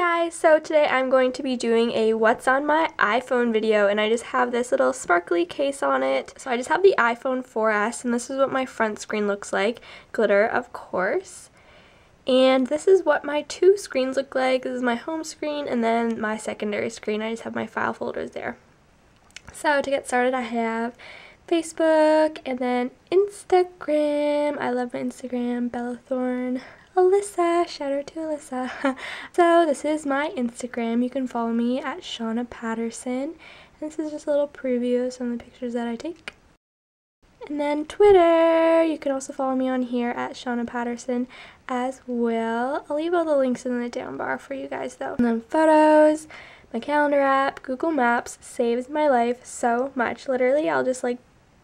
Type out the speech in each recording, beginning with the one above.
guys, so today I'm going to be doing a what's on my iPhone video, and I just have this little sparkly case on it. So I just have the iPhone 4S, and this is what my front screen looks like. Glitter, of course. And this is what my two screens look like. This is my home screen and then my secondary screen. I just have my file folders there. So to get started, I have Facebook and then Instagram. I love my Instagram, Bella Thorne. Alyssa, shout out to Alyssa. So this is my Instagram. You can follow me at Shauna Patterson. And this is just a little preview of some of the pictures that I take. And then Twitter, you can also follow me on here at Shauna Patterson as well. I'll leave all the links in the down bar for you guys though. And then photos, my calendar app, Google Maps saves my life so much. Literally, I'll just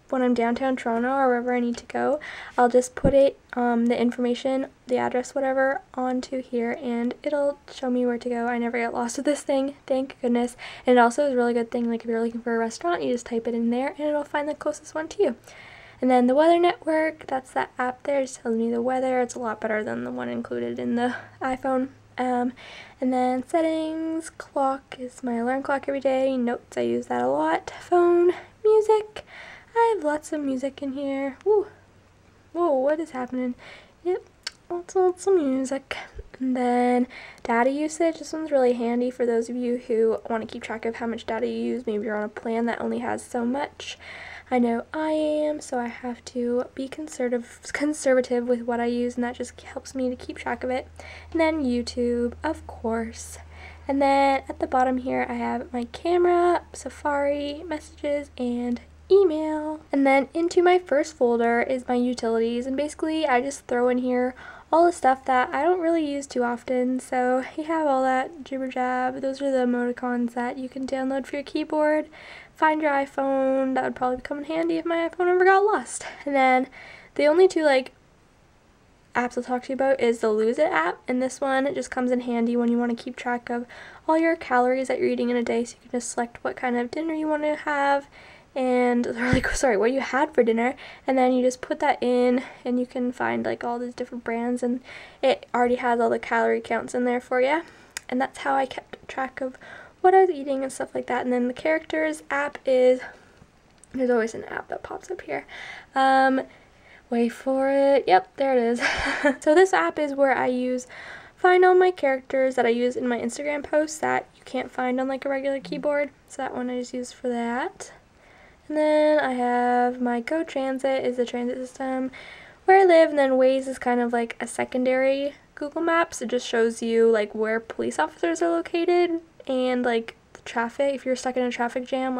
when I'm downtown Toronto or wherever I need to go, I'll just put it, the information, the address, whatever, onto here and it'll show me where to go. I never get lost with this thing, thank goodness. And it also is a really good thing, like if you're looking for a restaurant, you just type it in there and it'll find the closest one to you. And then the Weather Network, that's that app there, it just tells me the weather. It's a lot better than the one included in the iPhone. And then settings, clock is my alarm clock every day, notes, I use that a lot, phone, music. I have lots of music in here. Woo. Whoa, what is happening? Yep, lots of music. And then data usage. This one's really handy for those of you who want to keep track of how much data you use. Maybe you're on a plan that only has so much. I know I am, so I have to be conservative with what I use, and that just helps me to keep track of it. And then YouTube, of course. And then at the bottom here, I have my camera, Safari, messages, and email. And then into my first folder is my utilities, and basically I just throw in here all the stuff that I don't really use too often. So you have all that jibber jab. Those are the emoticons that you can download for your keyboard. Find your iPhone, that would probably come in handy if my iPhone ever got lost. And then the only two apps I'll talk to you about is the Lose It app, and this one, it just comes in handy when you want to keep track of all your calories that you're eating in a day, so you can just select what kind of dinner you want to have and what you had for dinner, and then you just put that in and you can find all these different brands, and it already has all the calorie counts in there for you. And that's how I kept track of what I was eating and stuff like that. And then the characters app is, there's always an app that pops up here. Wait for it. Yep, there it is. So this app is where I find all my characters that I use in my Instagram posts that you can't find on a regular keyboard. So that one I just use for that. And then I have my Go Transit is the transit system where I live, and then Waze is kind of like a secondary Google Maps. It just shows you where police officers are located and the traffic. If you're stuck in a traffic jam,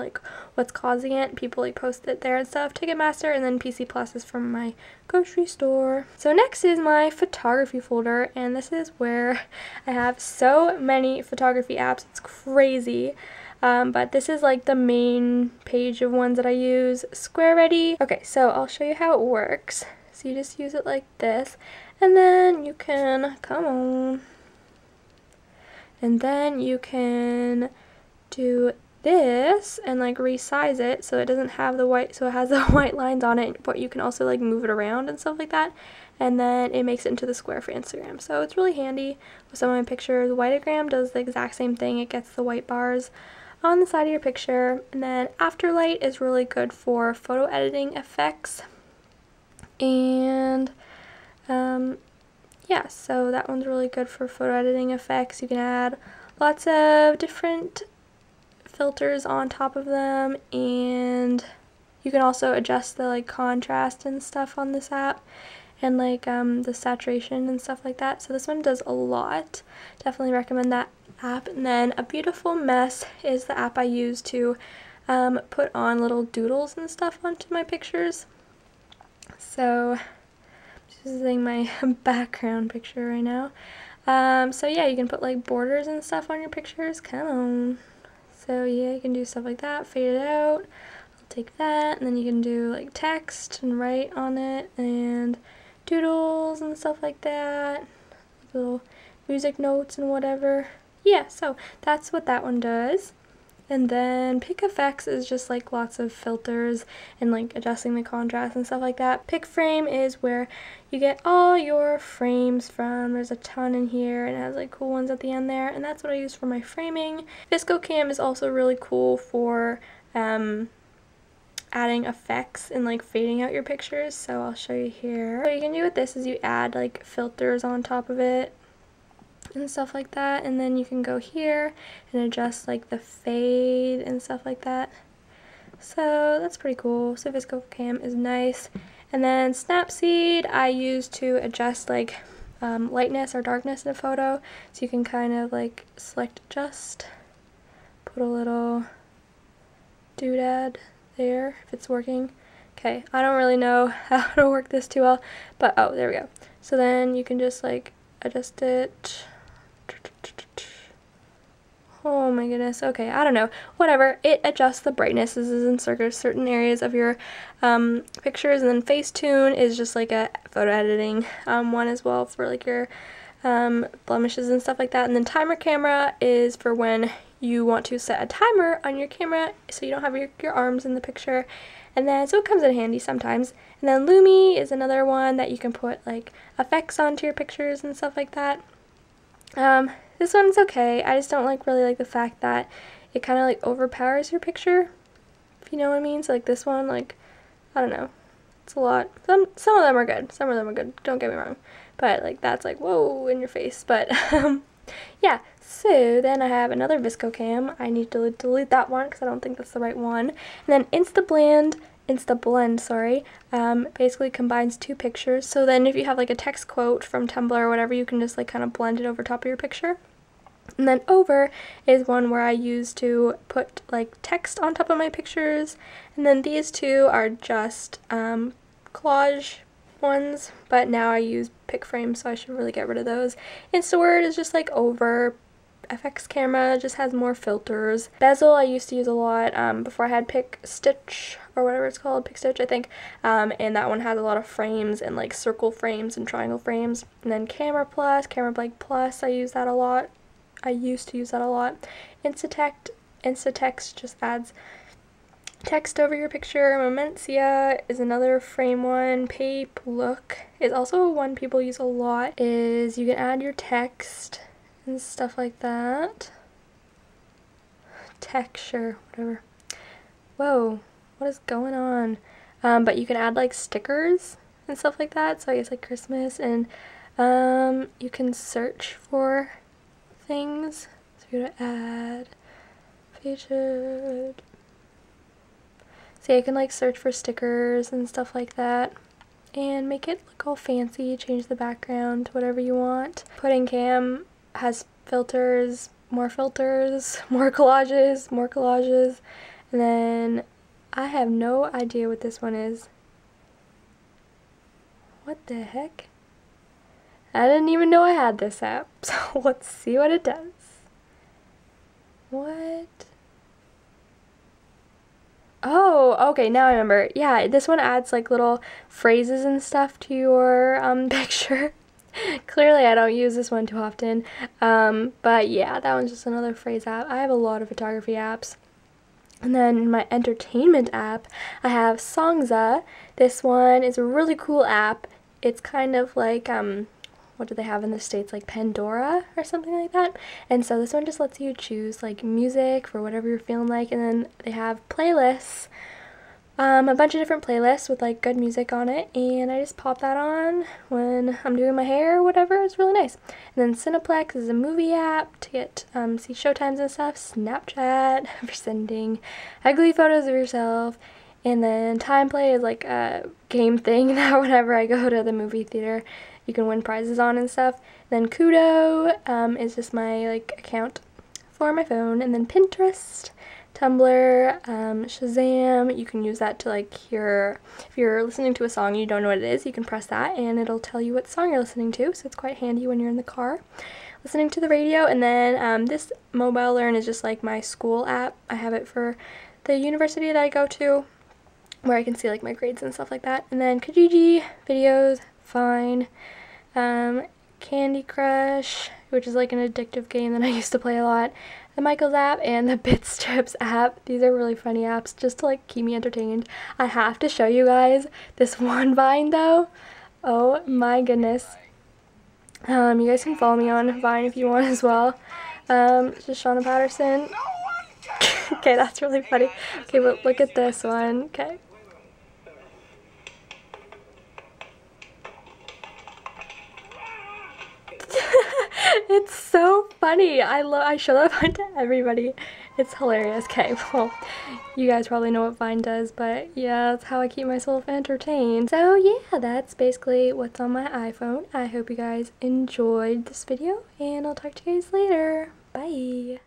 what's causing it. People post it there and stuff. Ticketmaster, and then PC Plus is from my grocery store. So next is my photography folder, and this is where I have so many photography apps. It's crazy. But this is the main page of ones that I use. Square Ready. Okay, so I'll show you how it works. So you just use it like this, and then you can, come on, and then you can do this and resize it so it doesn't have the white, so it has the white lines on it, but you can also move it around and stuff like that, and then it makes it into the square for Instagram. So it's really handy with some of my pictures. Whiteogram does the exact same thing. It gets the white bars on the side of your picture. And then Afterlight is really good for photo editing effects, and yeah, so that one's really good for photo editing effects. You can add lots of different filters on top of them, and you can also adjust the contrast and stuff on this app, and the saturation and stuff like that. So this one does a lot. Definitely recommend that app. And then A Beautiful Mess is the app I use to put on little doodles and stuff onto my pictures. So I'm just using my background picture right now. So yeah, you can put borders and stuff on your pictures. Come on. So yeah, you can do stuff like that, fade it out. I'll take that, and then you can do text and write on it, and doodles and stuff like that, little music notes and whatever. Yeah, so that's what that one does. And then Pick Effects is just like lots of filters and like adjusting the contrast and stuff like that. Pick Frame is where you get all your frames from. There's a ton in here and it has like cool ones at the end there, and that's what I use for my framing. VSCO Cam is also really cool for adding effects and like fading out your pictures, so I'll show you here. What you can do with this is you add like filters on top of it and stuff like that, and then you can go here and adjust like the fade and stuff like that. So that's pretty cool. So VSCO Cam is nice. And then Snapseed I use to adjust like lightness or darkness in a photo, so you can kind of like select adjust, put a little doodad there if it's working. Okay, I don't really know how to work this too well, but oh, there we go. So then you can just like adjust it. Oh my goodness, okay, I don't know, whatever. It adjusts the brightnesses in certain areas of your pictures, and then Facetune is just like a photo editing one as well for like your blemishes and stuff like that. And then Timer Camera is for when you want to set a timer on your camera so you don't have your arms in the picture. And then, so it comes in handy sometimes. And then Lumi is another one that you can put like effects onto your pictures and stuff like that. This one's okay. I just don't really like the fact that it kind of like overpowers your picture, if you know what I mean. So like this one, like, I don't know, it's a lot. Some of them are good. Some of them are good. Don't get me wrong. But like that's like whoa in your face. But yeah. So then I have another VSCO Cam. I need to delete that one because I don't think that's the right one. And then InstaBlend, sorry, basically combines two pictures. So then if you have like a text quote from Tumblr or whatever, you can just like kind of blend it over top of your picture. And then Over is one where I use to put like text on top of my pictures. And then these two are just collage ones, but now I use Pick Frame, so I should really get rid of those. InstaWord is just like Over. FX Camera just has more filters. Bezel I used to use a lot before I had Pick Stitch or whatever it's called, Pick Stitch I think, and that one has a lot of frames and like circle frames and triangle frames. And then Camera Blank Plus, I use that a lot. I used to use that a lot. Instatext just adds text over your picture. Momentia is another frame one. Pape Look is also one people use a lot. Is you can add your text and stuff like that. Texture, whatever. Whoa, what is going on? But you can add like stickers and stuff like that. So I guess like Christmas, and you can search for things. So you go to add featured. So you can like search for stickers and stuff like that and make it look all fancy, change the background to whatever you want. Pudding Cam has filters, more collages, and then I have no idea what this one is. What the heck? I didn't even know I had this app, so let's see what it does. What? Oh, okay, now I remember. Yeah, this one adds like little phrases and stuff to your picture. Clearly I don't use this one too often, but yeah, that one's just another phrase app. I have a lot of photography apps. And then in my entertainment app, I have xoxo. This one is a really cool app. It's kind of like, what do they have in the States, like Pandora or something like that. And so this one just lets you choose like music for whatever you're feeling like, and then they have playlists. A bunch of different playlists with like good music on it, and I just pop that on when I'm doing my hair or whatever. It's really nice. And then Cineplex is a movie app to get see showtimes and stuff. Snapchat for sending ugly photos of yourself. And then TimePlay is like a game thing that whenever I go to the movie theater you can win prizes on and stuff. Then Kudo is just my like account for my phone. And then Pinterest, Tumblr, Shazam, you can use that to like hear, if you're listening to a song and you don't know what it is, you can press that and it'll tell you what song you're listening to, so it's quite handy when you're in the car listening to the radio. And then this Mobile Learn is just like my school app. I have it for the university that I go to, where I can see like my grades and stuff like that. And then Kijiji, videos, fine. Candy Crush, which is like an addictive game that I used to play a lot, the Michaels app, and the Bit Strips app. These are really funny apps just to like keep me entertained. I have to show you guys this one Vine though. Oh my goodness. You guys can follow me on Vine if you want as well. Just Shauna Patterson. Okay, that's really funny. Okay, but look at this one. Okay. It's so funny. I show that Vine to everybody. It's hilarious. Okay, well, you guys probably know what Vine does, but yeah, that's how I keep myself entertained. So yeah, that's basically what's on my iPhone. I hope you guys enjoyed this video, and I'll talk to you guys later. Bye.